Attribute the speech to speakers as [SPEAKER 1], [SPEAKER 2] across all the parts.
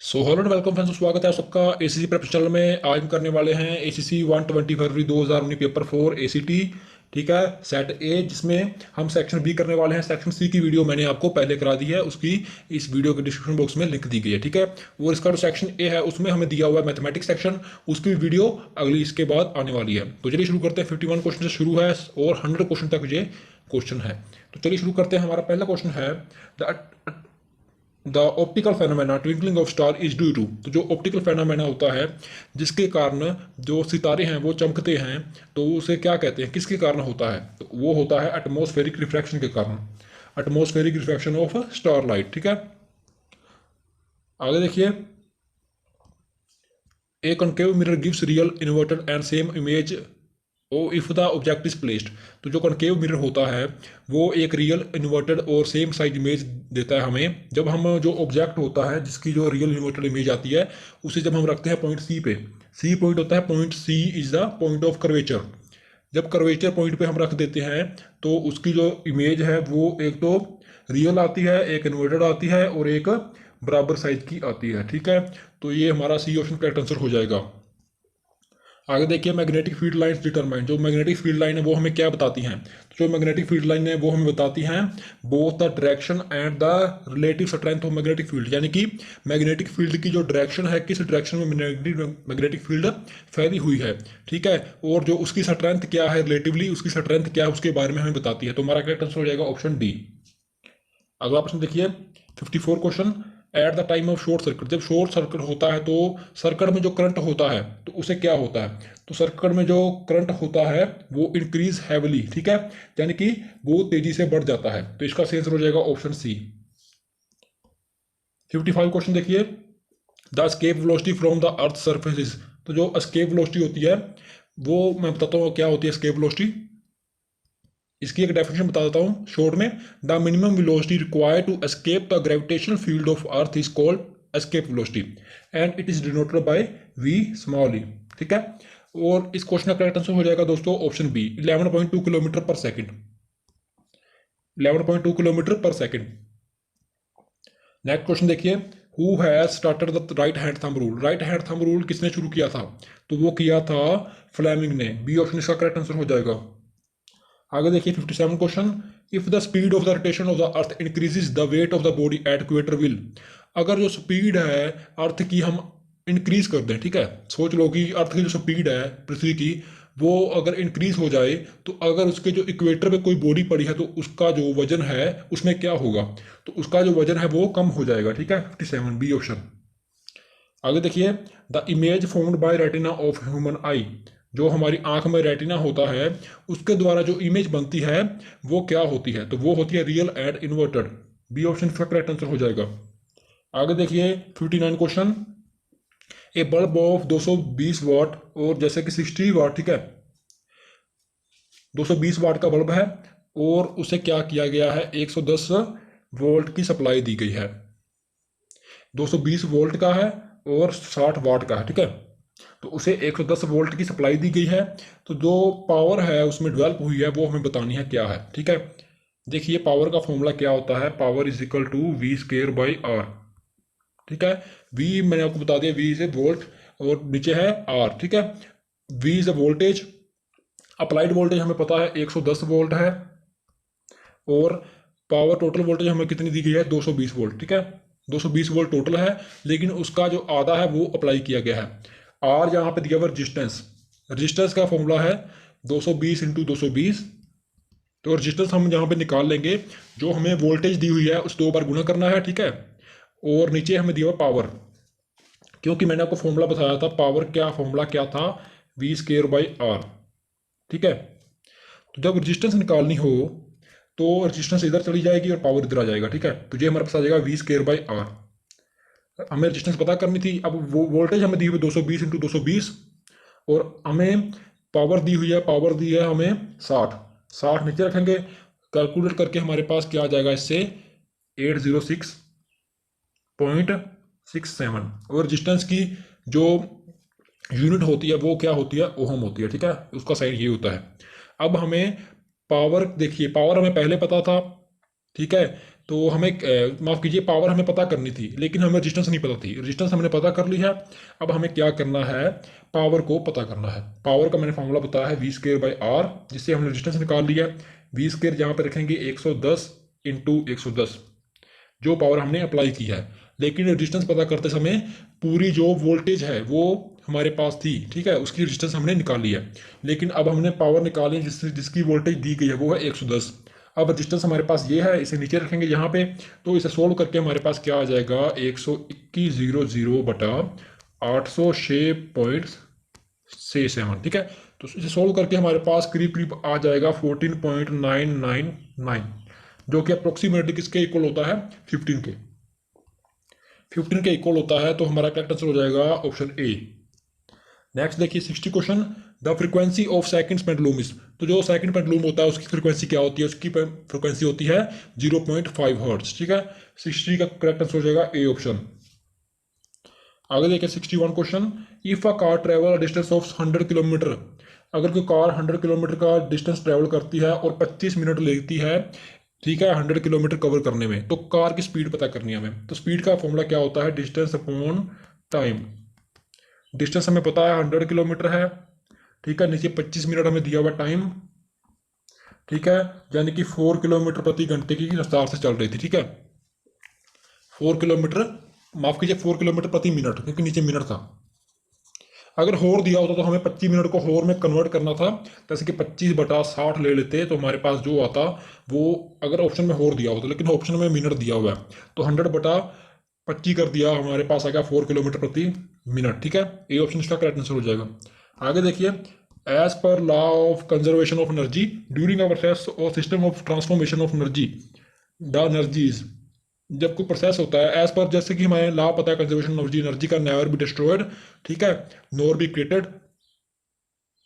[SPEAKER 1] So hello and welcome friends, स्वागत है आप सबका एसीसी प्रेप चैनल में। आज हम करने वाले हैं एसीसी 120 फरवरी 2019 पेपर 4 एसीटी। ठीक है, सेट ए, जिसमें हम सेक्शन बी करने वाले हैं। सेक्शन सी की वीडियो मैंने आपको पहले करा दी है, उसकी इस वीडियो के डिस्क्रिप्शन बॉक्स में लिंक दी गई है। ठीक है, और इसका जो सेक्शन ए है उसमें हमें दिया हुआ है मैथमेटिक्स सेक्शन, उसकी वीडियो अगली इसके बाद आने वाली है। तो चलिए शुरू करते हैं। 51 क्वेश्चन से शुरू है और 100 क्वेश्चन तक ये क्वेश्चन है। तो चलिए शुरू करते हैं। हमारा पहला क्वेश्चन है the optical phenomena twinkling of star is due to. तो जो ऑप्टिकल फेनोमेना होता है जिसके कारण जो सितारे हैं वो चमकते हैं, तो उसे क्या कहते हैं, किसके कारण होता है? तो वो होता है एटमॉस्फेरिक रिफ्रैक्शन के कारण, atmospheric refraction of star light. ठीक है, आगे देखिए। A concave mirror gives real inverted and same image oh if the object is placed. तो जो कनकेव मिरर होता है वो एक रियल इन्वर्टेड और सेम साइज इमेज देता है हमें जब हम जो ऑब्जेक्ट होता है जिसकी जो रियल इन्वर्टेड इमेज आती है उसे जब हम रखते हैं पॉइंट सी पे। सी पॉइंट होता है, point C is the point of curvature. जब कर्वेचर पॉइंट पे हम रख देते हैं तो उसकी जो इमेज है वो एक तो रियल आती है, एक इन्वर्टेड आती है और एक बराबर साइज की आती है। ठीक है, तो ये हमारा सी ऑप्शन करेक्ट आंसर हो जाएगा। आगे देखिए, मैग्नेटिक फील्ड लाइंस डिटरमाइन। जो मैग्नेटिक फील्ड लाइन है वो हमें क्या बताती हैं? तो जो मैग्नेटिक फील्ड लाइन है वो हमें बताती हैं both the direction and the relative strength of magnetic field. यानी कि मैग्नेटिक फील्ड की जो डायरेक्शन है, किस डायरेक्शन में मैग्नेटिक फील्ड फैली हुई है। ठीक है, और जो उसकी स्ट्रेंथ क्या है, रिलेटिवली उसकी स्ट्रेंथ क्या है, उसके बारे में हमें बताती है। तो हमारा करेक्ट आंसर हो जाएगा ऑप्शन डी। अगला प्रश्न देखिए, 54 question. At the time of short circuit, जब शॉर्ट सर्किट होता है तो सर्किट में जो करंट होता है तो उसे क्या होता है? तो सर्किट में जो करंट होता है वो इंक्रीज हैवली। ठीक है, यानी कि वो तेजी से बढ़ जाता है। तो इसका सही आंसर हो जाएगा ऑप्शन सी। 55 क्वेश्चन देखिए, the escape velocity from the earth surfaces. तो जो एस्केप वेलोसिटी होती है वो मैं बताता हूँ क्या होती है एस्केप वेलोसिटी। इसकी एक डेफिनेशन बता देता हूँ शॉर्ट में। The minimum velocity required to escape the gravitational field of earth is called escape velocity and it is denoted by V small E. ठीक है, और इस क्वेश्चन का करेक्ट आंसर हो जाएगा दोस्तों ऑप्शन बी, 11.2 किलोमीटर पर सेकंड। 11.2 किलोमीटर पर सेकंड। नेक्स्ट क्वेश्चन देखिए, who has started the right hand thumb rule. Right hand thumb rule किसने शुरू किया था? तो वो किया था फ्लेमिंग ने। बी ऑप्शन इसका करेक्ट आंसर हो जाएगा। आगे देखिए 57 question, if the speed of the rotation of the earth increases the weight of the body at equator will. अगर जो स्पीड है अर्थ की हम इंक्रीज कर दें, ठीक है, सोच लो कि अर्थ की जो स्पीड है पृथ्वी की वो अगर इंक्रीज हो जाए तो अगर उसके जो इक्वेटर पे कोई बॉडी पड़ी है तो उसका जो वजन है उसमें क्या होगा? तो उसका जो वजन है वो कम हो जाएगा। ठीक है, 57 बी ऑप्शन। आगे देखिए, the image formed by retina of human eye. जो हमारी आंख में रेटिना होता है उसके द्वारा जो इमेज बनती है वो क्या होती है? तो वो होती है real and inverted. B option का करेक्ट आंसर हो जाएगा। आगे देखिए 59 question, a bulb of 220 watt और जैसे कि 60 वाट, ठीक है, 220 वाट का बल्ब है और उसे क्या किया गया है, 110 वोल्ट की सप्लाई दी गई है। 220 वोल्ट का है और 60 वाट का है। ठीक है, तो उसे 110 वोल्ट की सप्लाई दी गई है। तो जो पावर है उसमें डेवलप हुई है वो हमें बतानी है क्या है। ठीक है, देखिए पावर का फॉर्मूला क्या होता है, power is equal to V square by R. ठीक है, वी मैंने आपको बता दिया, वी इज ए वोल्ट और नीचे है आर। ठीक है, V is a voltage, applied voltage हमें पता है 110 वोल्ट है और पावर टोटल वोल्टेज हमें कितनी दी गई है, 220 वोल्ट। ठीक है, 220 वोल्ट टोटल है लेकिन उसका जो आधा है वो अप्लाई किया गया है। आर यहाँ पे दिया हुआ रजिस्टेंस, रजिस्टेंस का फॉर्मूला है 220 इंटू 220। तो रजिस्टेंस हम यहाँ पे निकाल लेंगे, जो हमें वोल्टेज दी हुई है उस 2 बार गुना करना है। ठीक है, और नीचे हमें दिया हुआ पावर, क्योंकि मैंने आपको फॉर्मूला बताया था पावर क्या, फॉर्मूला क्या था, वी स्केयर बाई आर। ठीक है, तो जब रजिस्टेंस निकालनी हो तो रजिस्टेंस इधर चली जाएगी और पावर इधर आ जाएगा। ठीक है, तो ये हमारे पास आ जाएगा वी स्केयर बाई आर। हमें रजिस्टेंस पता करनी थी, अब वो वोल्टेज हमें दी हुई 220 इंटू 220 और हमें पावर दी हुई है, पावर दी है हमें 60। 60 नीचे रखेंगे, कैलकुलेट करके हमारे पास क्या आ जाएगा, इससे 806.67। और रजिस्टेंस की जो यूनिट होती है वो क्या होती है, ओहम होती है। ठीक है, उसका साइन ये होता है। अब हमें पावर देखिए, पावर हमें पहले पता था। ठीक है, तो हमें माफ़ कीजिए, पावर हमें पता करनी थी, लेकिन हमें रेजिस्टेंस नहीं पता थी। रेजिस्टेंस हमने पता कर ली है। अब हमें क्या करना है, पावर को पता करना है। पावर का मैंने फॉर्मूला बताया है V²/R, जिससे हमने रेजिस्टेंस निकाल लिया। V² जहाँ पे रखेंगे 110 × 110, जो पावर हमने अप्लाई की है। लेकिन रेजिस्टेंस पता करते समय पूरी जो वोल्टेज है वो हमारे पास थी, ठीक है, उसकी रेजिस्टेंस हमने निकाली है। लेकिन अब हमने पावर निकाली जिसकी वोल्टेज दी गई है वो है 110। अब रेजिस्टेंस हमारे पास ये है, इसे नीचे रखेंगे यहाँ पे, तो इसे सोल्व करके हमारे पास क्या आ जाएगा, 12100 बटा 806.67, ठीक है। तो इसे सोल्व करके हमारे पास करीब करीब आ जाएगा 14.999, जो कि अप्रोक्सीमेटली किसके इक्वल होता है, 15 के। 15 के इक्वल होता है, तो हमारा करेक्ट आंसर हो जाएगा ऑप्शन ए। नेक्स्ट देखिए 60 question, the frequency of second pendulum is. तो जो सेकंड पेंडुलम होता है उसकी फ्रीक्वेंसी क्या होती है, उसकी फ्रीक्वेंसी होती है 0.5 हर्ट्ज, ठीक है। 60 का करेक्ट आंसर हो जाएगा ए ऑप्शन। आगे देखिए 61 question, if a car travel distance of 100 kilometre. अगर कोई कार 100 किलोमीटर का डिस्टेंस ट्रेवल करती है और 25 मिनट लेती है, ठीक है, 100 किलोमीटर कवर करने में, तो कार की स्पीड पता करनी है हमें। तो स्पीड का फॉर्मूला क्या होता है, डिस्टेंस अपॉन टाइम। डिस्टेंस हमें पता है 100 किलोमीटर है, ठीक है, नीचे 25 मिनट हमें दिया हुआ टाइम, ठीक है, यानी कि 4 किलोमीटर प्रति घंटे की रफ्तार से चल रही थी, ठीक है। 4 किलोमीटर, माफ कीजिए 4 किलोमीटर प्रति मिनट, क्योंकि नीचे मिनट था। अगर होर दिया होता तो हमें 25 मिनट को होर में कन्वर्ट करना था, जैसे कि 25/60 ले लेते, तो हमारे पास जो आता वो, अगर ऑप्शन में होर दिया होता, लेकिन ऑप्शन में मिनट दिया हुआ है, तो 100/25 कर दिया, हमारे पास आ गया 4 किलोमीटर प्रति मिनट, ठीक है। ये ऑप्शन इसका करेक्ट आंसर हो जाएगा। आगे देखिए, as per law of conservation of energy during a process or system of transformation of energy, the energies. जब कोई प्रोसेस होता है, एज पर, जैसे कि हमें लॉ पता है कंजर्वेशन ऑफ एनर्जी, एनर्जी का नेवर बी डिस्ट्रॉयड, ठीक है, नोर बी क्रिएटेड,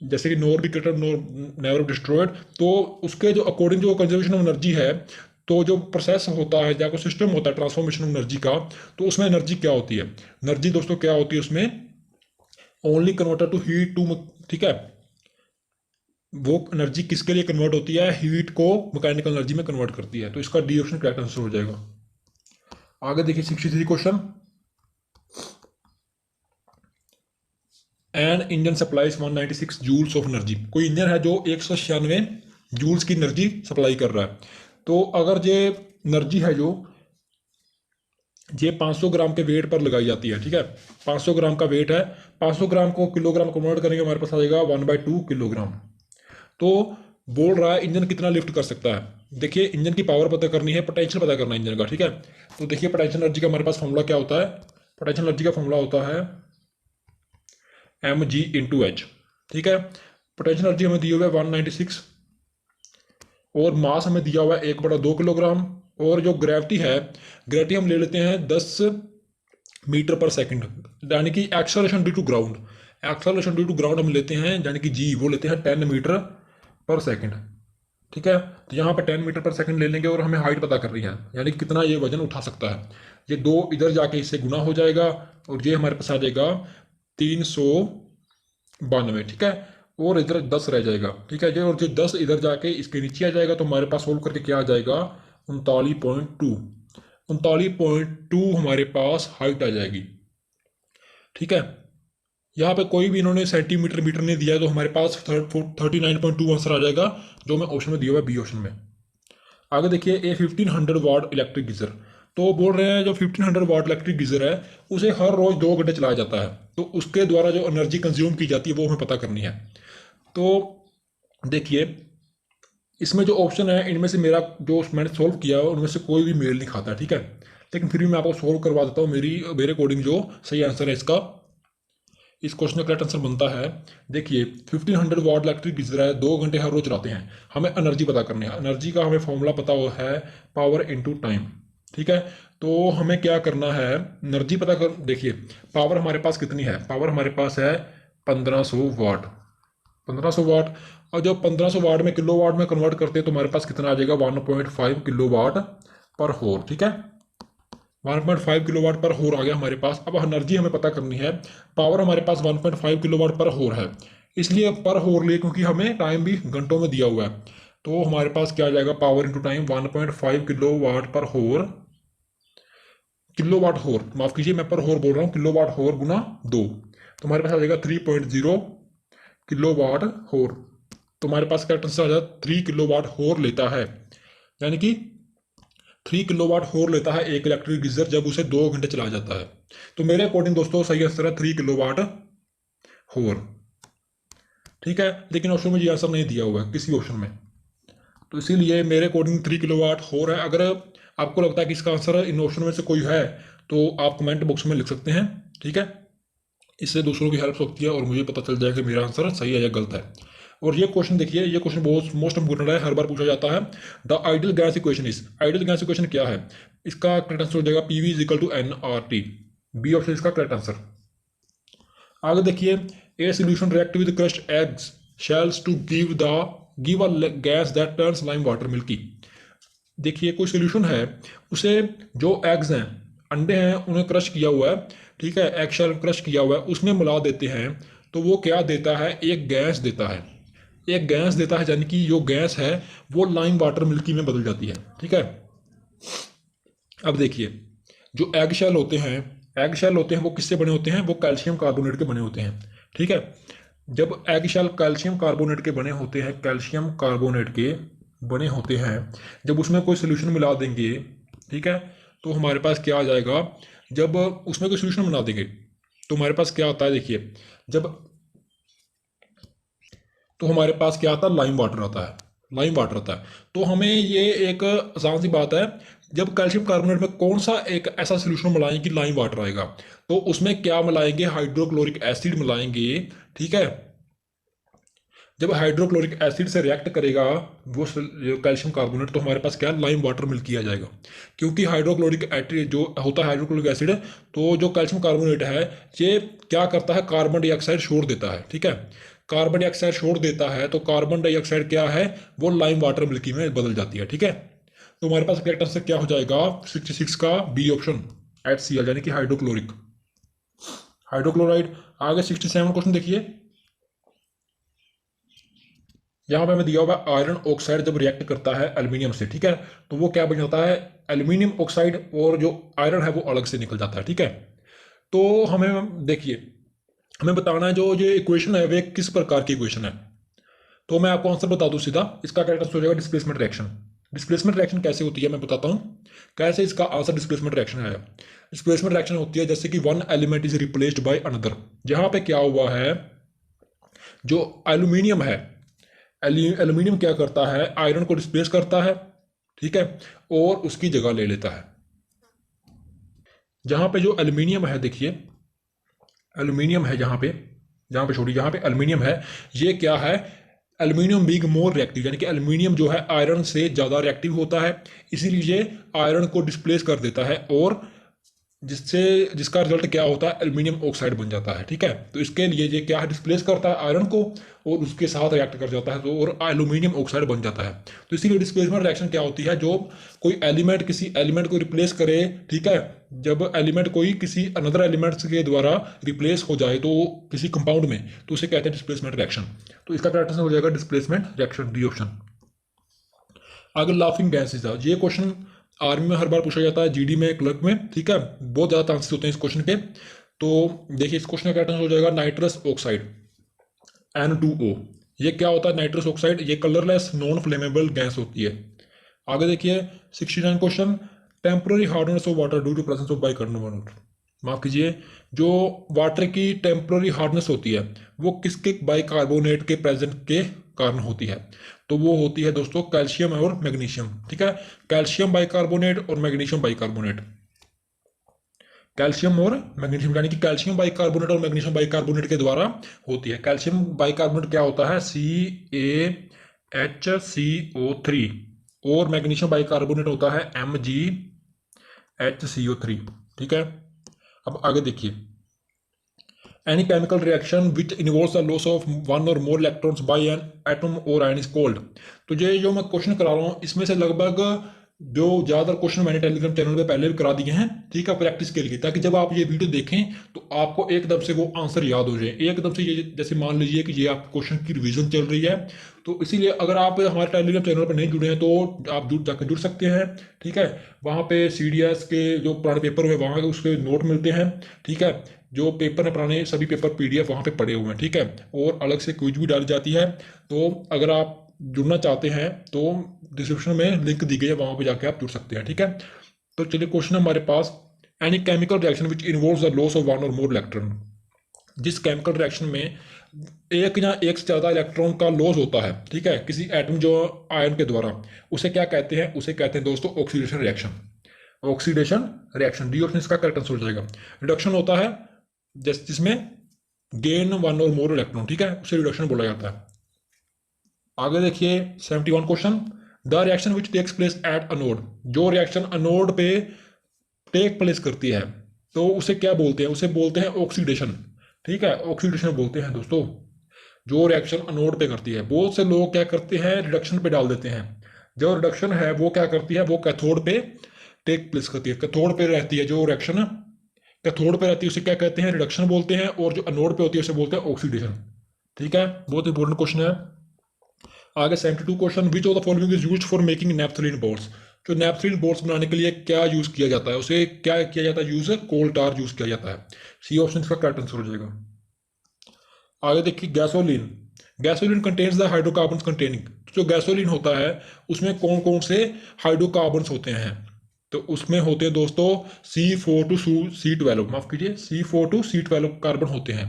[SPEAKER 1] जैसे कि nor be created nor never destroyed. तो उसके जो अकॉर्डिंग जो कंजर्वेशन ऑफ एनर्जी है, तो जो प्रोसेस होता है या कोई सिस्टम होता है ट्रांसफॉर्मेशन ऑफ एनर्जी का, तो उसमें एनर्जी क्या होती है, एनर्जी दोस्तों क्या होती है उसमें, only converter to heat to, ठीक है। वो एनर्जी किसके लिए कन्वर्ट होती है, हीट को मैकेनिकल एनर्जी में कन्वर्ट करती है। तो इसका डी ऑप्शन करेक्ट आंसर हो जाएगा। आगे देखिए 63 question, an engine supplies 196 joules of energy. कोई इंजन है जो 196 जूल्स की एनर्जी सप्लाई कर रहा है। तो अगर ये एनर्जी है जो ये 500 ग्राम के वेट पर लगाई जाती है, ठीक है, 500 ग्राम का वेट है, 500 ग्राम को किलोग्राम कन्वर्ट करेंगे, हमारे पास आ जाएगा 1/2 किलोग्राम। तो बोल रहा है इंजन कितना लिफ्ट कर सकता है। देखिए इंजन की पावर पता करनी है, पोटेंशियल पता करना है इंजन का, ठीक है। तो देखिए पोटेंशियल एनर्जी का हमारे पास फॉर्मूला क्या होता है, पोटेंशियल एनर्जी का फॉर्मूला होता है mg/h, ठीक है। पोटेंशियल एनर्जी हमें दी हुई है 196, और मास हमें दिया हुआ है 1/2 किलोग्राम, और जो ग्रेविटी है, ग्रेविटी हम ले लेते हैं 10 मीटर पर सेकंड, यानी कि acceleration due to ground, acceleration due to ground हम लेते हैं, यानी कि जी वो लेते हैं 10 मीटर पर सेकंड, ठीक है। तो यहाँ पर 10 मीटर पर सेकंड ले लेंगे, और हमें हाइट पता करनी है, यानी कि कितना ये वजन उठा सकता है। ये 2 इधर जाके इससे गुना हो जाएगा, और ये हमारे पास आ जाएगा 392, ठीक है, और इधर 10 रह जाएगा, ठीक है जी, और जो 10 इधर जाके इसके नीचे आ जाएगा, तो हमारे पास सोल्व करके क्या आ जाएगा, 39.2, 39.2 हमारे पास हाइट आ जाएगी, ठीक है। यहाँ पे कोई भी इन्होंने सेंटीमीटर मीटर नहीं दिया है, तो हमारे पास 39.2 आंसर आ जाएगा, जो मैं ऑप्शन में दिया हुआ है, बी ऑप्शन में। आगे देखिए, ए 1500 वाट इलेक्ट्रिक गीजर। तो बोल रहे हैं जो 1500 वाट इलेक्ट्रिक गीजर है, उसे हर रोज 2 घंटे चलाया जाता है, तो उसके द्वारा जो एनर्जी कंज्यूम की जाती है वो हमें पता करनी है। तो देखिए इसमें जो ऑप्शन है, इनमें से मेरा जो मैंने सोल्व किया है उनमें से कोई भी मेल नहीं खाता, ठीक है, लेकिन फिर भी मैं आपको सोल्व करवा देता हूँ, मेरे अकॉर्डिंग जो सही आंसर है इसका, इस क्वेश्चन का करेक्ट आंसर बनता है। देखिए 1500 वाट इलेक्ट्रिक गीजर है, 2 घंटे हर रोज चलाते हैं, हमें एनर्जी पता करनी है। एनर्जी का हमें फॉर्मूला पता हुआ है पावर इनटू टाइम, ठीक है। तो हमें क्या करना है, एनर्जी पता कर, देखिए पावर हमारे पास कितनी है, पावर हमारे पास है 1500 वाट, 1500 वाट, और जब 1500 वाट में किलो वाट में कन्वर्ट करते हैं, तो हमारे पास कितना आ जाएगा, 1.5 किलो वाट पर होर, ठीक है, 1.5 किलोवाट पर होर आ गया हमारे पास। अब एनर्जी हमें पता करनी है, पावर हमारे पास 1.5 किलोवाट पर होर है, इसलिए पर होर लिए, क्योंकि हमें टाइम भी घंटों में दिया हुआ है। तो हमारे पास क्या आ जाएगा, power into time 1.5 kilo watt पर होर, किलो वाट होर, माफ कीजिए मैं पर होर बोल रहा हूँ, किलो वाट होर गुना 2, तो हमारे पास आ जाएगा 3.0 किलो वाट होर। तो हमारे पास क्या आंसर आ जाएगा, 3 किलो वाट होर लेता है, यानी कि 3 किलो वाट होर लेता है एक इलेक्ट्रिक गीजर जब उसे 2 घंटे चलाया जाता है। तो मेरे अकॉर्डिंग दोस्तों सही आंसर है 3 किलो वाट होर। ठीक है, लेकिन ऑप्शन में ये आंसर नहीं दिया हुआ है किसी ऑप्शन में, तो इसीलिए मेरे अकॉर्डिंग 3 किलो वाट हो रहा है। अगर आपको लगता है कि इसका आंसर इन ऑप्शन में से कोई है तो आप कमेंट बॉक्स में लिख सकते हैं। ठीक है, इससे दूसरों की हेल्प होती है और मुझे पता चल जाएगा कि मेरा आंसर सही है या गलत है। और ये क्वेश्चन देखिए, ये क्वेश्चन बहुत मोस्ट इंपोर्टेंट है, हर बार पूछा जाता है। The ideal gas equation is, ideal gas equation क्या है, इसका करेक्ट आंसर हो जाएगा PV is equal to n R T, B option इसका करेक्ट आंसर। आगे देखिए, a solution react with crushed eggs shells to give a gas that turns lime water milky. देखिए कोई सोल्यूशन है, उसे जो एग्स हैं, अंडे हैं, उन्हें क्रश किया हुआ है, ठीक है, एग शेल क्रश किया हुआ है, उसमें मिला देते हैं, तो वो क्या देता है, एक गैस देता है, एक गैस देता है, यानी कि जो गैस है वो लाइम वाटर मिल्की में बदल जाती है। ठीक है, अब देखिए जो एग शेल होते हैं, एग शेल होते हैं वो किससे बने होते हैं, वो कैल्शियम कार्बोनेट के बने होते हैं। ठीक है, जब एग शेल कैल्शियम कार्बोनेट के बने होते हैं, कैल्शियम कार्बोनेट के बने होते हैं, जब उसमें कोई सोल्यूशन मिला देंगे, ठीक है, तो हमारे पास क्या आ जाएगा, जब उसमें कोई सोल्यूशन मिला देंगे तो हमारे पास क्या आता है, देखिए जब, तो हमारे पास क्या आता है, लाइम वाटर आता है, लाइम वाटर आता है। तो हमें ये एक आसान सी बात है, जब कैल्शियम कार्बोनेट में कौन सा एक ऐसा सोल्यूशन मिलाएंगे कि लाइम वाटर आएगा, तो उसमें क्या मिलाएंगे, हाइड्रोक्लोरिक एसिड मिलाएंगे। ठीक है, जब हाइड्रोक्लोरिक एसिड से रिएक्ट करेगा वो कैल्शियम कार्बोनेट, तो हमारे पास क्या, लाइम वाटर मिल किया जाएगा, क्योंकि हाइड्रोक्लोरिक एसिड जो होता है, हाइड्रोक्लोरिक एसिड, तो जो कैल्शियम कार्बोनेट है ये क्या करता है, कार्बन डाइऑक्साइड छोड़ देता है। ठीक है, कार्बन डाइऑक्साइड छोड़ देता है, तो कार्बन डाइऑक्साइड क्या है, वो लाइम वाटर मिल्की में बदल जाती है। ठीक है, तो हमारे पास करेक्ट आंसर क्या हो जाएगा, 66 का बी ऑप्शन, HCl, यानी कि हाइड्रोक्लोरिक, हाइड्रोक्लोराइड। आगे 67 क्वेश्चन देखिए, यहाँ पे हमें दिया हुआ आयरन ऑक्साइड जब रिएक्ट करता है एल्यूमिनियम से, ठीक है, तो वो क्या बन जाता है, एल्यूमिनियम ऑक्साइड, और जो आयरन है वो अलग से निकल जाता है। ठीक है, तो हमें देखिए, हमें बताना है जो ये इक्वेशन है वे किस प्रकार की इक्वेशन है। तो मैं आपको आंसर बता दूं सीधा, इसका करेक्ट आंसर हो जाएगा डिस्प्लेसमेंट रिएक्शन। डिस्प्लेसमेंट रिएक्शन कैसे होती है मैं बताता हूँ, कैसे इसका आंसर डिस्प्लेसमेंट रिएक्शन है। डिस्प्लेसमेंट रिएक्शन होती है जैसे कि one element is replaced by another, जहां पे क्या हुआ है, जो एल्यूमिनियम है, एल्यूमिनियम क्या करता है, आयरन को डिस्प्लेस करता है, ठीक है, और उसकी जगह ले लेता है। जहां पे जो एल्यूमिनियम है, देखिए एल्यूमिनियम है, जहां पे छोड़ी, जहां पे एल्यूमिनियम है, ये क्या है, एल्यूमिनियम बीइंग मोर रिएक्टिव, यानी कि एल्यूमिनियम जो है आयरन से ज़्यादा रिएक्टिव होता है, इसीलिए आयरन को डिस्प्लेस कर देता है, और जिससे जिसका रिजल्ट क्या होता है, एल्यूमिनियम ऑक्साइड बन जाता है। ठीक है, तो इसके लिए ये क्या है, डिस्प्लेस करता है आयरन को और उसके साथ रिएक्ट कर जाता है, तो और एल्यूमिनियम ऑक्साइड बन जाता है। तो इसीलिए डिस्प्लेसमेंट रिएक्शन क्या होती है, जो कोई एलिमेंट किसी एलिमेंट को रिप्लेस करे, ठीक है, जब एलिमेंट कोई किसी अनदर एलिमेंट्स के द्वारा रिप्लेस हो जाए तो किसी कंपाउंड में, तो उसे कहते हैं डिस्प्लेसमेंट रिएक्शन। तो इसका करेक्ट आंसर हो जाएगा डिस्प्लेसमेंट रिएक्शन, डी ऑप्शन। अगर लाफिंग गैसेज है, ये क्वेश्चन आर्मी में हर बार पूछा जाता है, जीडी में, क्लर्क में, ठीक है, बहुत ज़्यादा चांसेस होते हैं इस क्वेश्चन के। तो देखिए इस क्वेश्चन का करेक्ट आंसर हो जाएगा नाइट्रस ऑक्साइड, N2O। ये क्या होता है नाइट्रस ऑक्साइड, ये कलरलेस नॉन फ्लेमेबल गैस होती है। आगे देखिए 69 question, temporary hardness of water due to presence of bicarbonate, माफ कीजिए, जो वाटर की टेम्पररी हार्डनेस होती है वो किसके बाइकार्बोनेट के प्रेजेंट के कारण होती है, तो वो होती है दोस्तों कैल्शियम और मैग्नीशियम। ठीक है, कैल्शियम बाइकार्बोनेट और मैग्नीशियम बाइकार्बोनेट, कैल्शियम और मैग्नीशियम, यानी कि कैल्शियम बाइकार्बोनेट और मैग्नीशियम बाइकार्बोनेट के द्वारा होती है। कैल्शियम बाइकार्बोनेट क्या होता है, CaHCO3, और मैग्नीशियम बाइकार्बोनेट होता है MgHCO3। ठीक है, अब आगे देखिए, any chemical reaction which involves the loss of one or more electrons by an atom or ion is called. तो ये जो मैं क्वेश्चन करा रहा हूँ इसमें से लगभग जो ज़्यादातर क्वेश्चन मैंने टेलीग्राम चैनल पे पहले भी करा दिए हैं, ठीक है, प्रैक्टिस के लिए, ताकि जब आप ये वीडियो देखें तो आपको एकदम से वो आंसर याद हो जाए एकदम से। ये जैसे मान लीजिए कि ये आप क्वेश्चन की रिवीजन चल रही है, तो इसीलिए अगर आप हमारे टेलीग्राम चैनल पर नहीं जुड़े हैं तो आप जाकर जुड़ सकते हैं, ठीक है। वहाँ पे CDS के जो पुराने पेपर हुए वहाँ उसके नोट मिलते हैं, ठीक है। जो पेपर है पुराने सभी पेपर PDF वहाँ पे पड़े हुए हैं, ठीक है। और अलग से क्विज भी डाली जाती है। तो अगर आप जुड़ना चाहते हैं तो डिस्क्रिप्शन में लिंक दी गई है, वहां पे जाके आप जुड़ सकते हैं, ठीक है। तो चलिए क्वेश्चन हमारे पास, any chemical reaction which involves the loss of one or more electron. जिस केमिकल रिएक्शन में एक या एक से ज़्यादा इलेक्ट्रॉन का लॉस होता है, ठीक है, किसी एटम जो आयन के द्वारा, उसे क्या कहते हैं? उसे कहते हैं दोस्तों oxidation reaction. Oxidation reaction, D option इसका करेक्ट आंसर हो जाएगा। रिडक्शन होता है जिसमें gain one or more electron, ठीक है, उसे रिडक्शन बोला जाता है। आगे देखिए 71 question, the reaction which takes place at anode. जो रिएक्शन अनोड पे टेक प्लेस करती है तो उसे क्या बोलते हैं? उसे बोलते हैं ऑक्सीडेशन, ठीक है, ऑक्सीडेशन बोलते हैं दोस्तों। जो रिएक्शन अनोड पे करती है, बहुत से लोग क्या करते हैं रिडक्शन पे डाल देते हैं। जो रिडक्शन है वो क्या करती है? वो कैथोड पे टेक प्लेस करती है, कैथोड पे रहती है। जो रिएक्शन कैथोड पे रहती है उसे क्या कहते हैं? रिडक्शन बोलते हैं। और जो अनोड पे होती है उसे बोलते हैं ऑक्सीडेशन, ठीक है। बहुत इंपॉर्टेंट क्वेश्चन है। आगे 72 question, which of the following is used for making naphthalene boards. जो नैप्थलीन बोर्ड्स बनाने के लिए क्या यूज किया जाता है? उसे क्या किया जाता है? यूज कोल टार यूज किया जाता है। सी ऑप्शन इसका करेक्ट आंसर हो जाएगा। आगे देखिए gasoline, gasoline contains the hydrocarbons containing. जो गैसोलीन होता है उसमें कौन कौन से हाइड्रोकार्बन्स होते हैं? तो उसमें होते हैं दोस्तों C4 टू C12, माफ कीजिए C4 टू C12 कार्बन होते हैं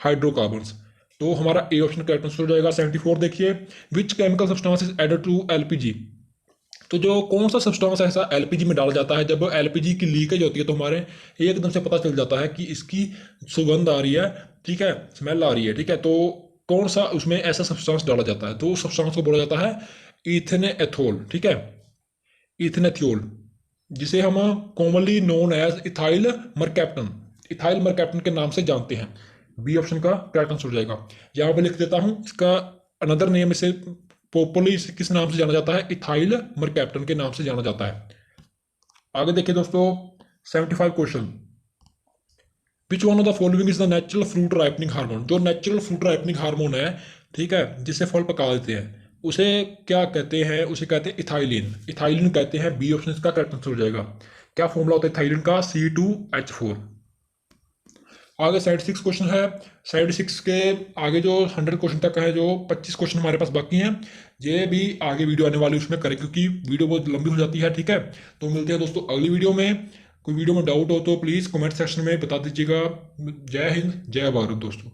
[SPEAKER 1] हाइड्रोकार्बन्स। तो हमारा ए ऑप्शन करेक्ट आंसर हो जाएगा। 74 देखिए, which chemical substance is added to LPG। तो जो कौन सा सब्सटेंस ऐसा LPG में डाला जाता है, जब LPG की लीकेज होती है तो हमारे एकदम से पता चल जाता है कि इसकी सुगंध आ रही है, ठीक है, स्मेल आ रही है, ठीक है। तो कौन सा उसमें ऐसा सब्सटेंस डाला जाता है? तो उस सब्सटेंस को बोला जाता है इथेनेथोल, ठीक है, इथेनेथियोल, जिसे हम commonly known as ethyl mercaptan, ethyl mercaptan के नाम से जानते हैं। बी ऑप्शन का करेक्ट आंसर हो जाएगा। यहाँ पे लिख देता हूँ इसका अनदर नेम, इसे पॉपुलरली किस नाम से जाना जाता है? इथाइल मरकैप्टन के नाम से जाना जाता है। आगे देखिए दोस्तों 75 question, which one of the following is the natural fruit ripening hormone. जो नेचुरल फ्रूट राइपनिंग हार्मोन है, ठीक है, जिससे फल पका देते हैं, उसे क्या कहते हैं? उसे कहते हैं इथाइलिन, इथाइलिन कहते हैं। बी ऑप्शन इसका करेक्ट आंसर हो जाएगा। क्या फॉर्मूला होता है इथाइलिन का? C2H4। आगे 76 क्वेश्चन है। 76 के आगे जो 100 क्वेश्चन तक है, जो 25 क्वेश्चन हमारे पास बाकी हैं, ये भी आगे वीडियो आने वाली उसमें करें, क्योंकि वीडियो बहुत लंबी हो जाती है, ठीक है। तो मिलते हैं दोस्तों अगली वीडियो में। कोई वीडियो में डाउट हो तो प्लीज़ कमेंट सेक्शन में बता दीजिएगा। जय हिंद, जय भारत दोस्तों।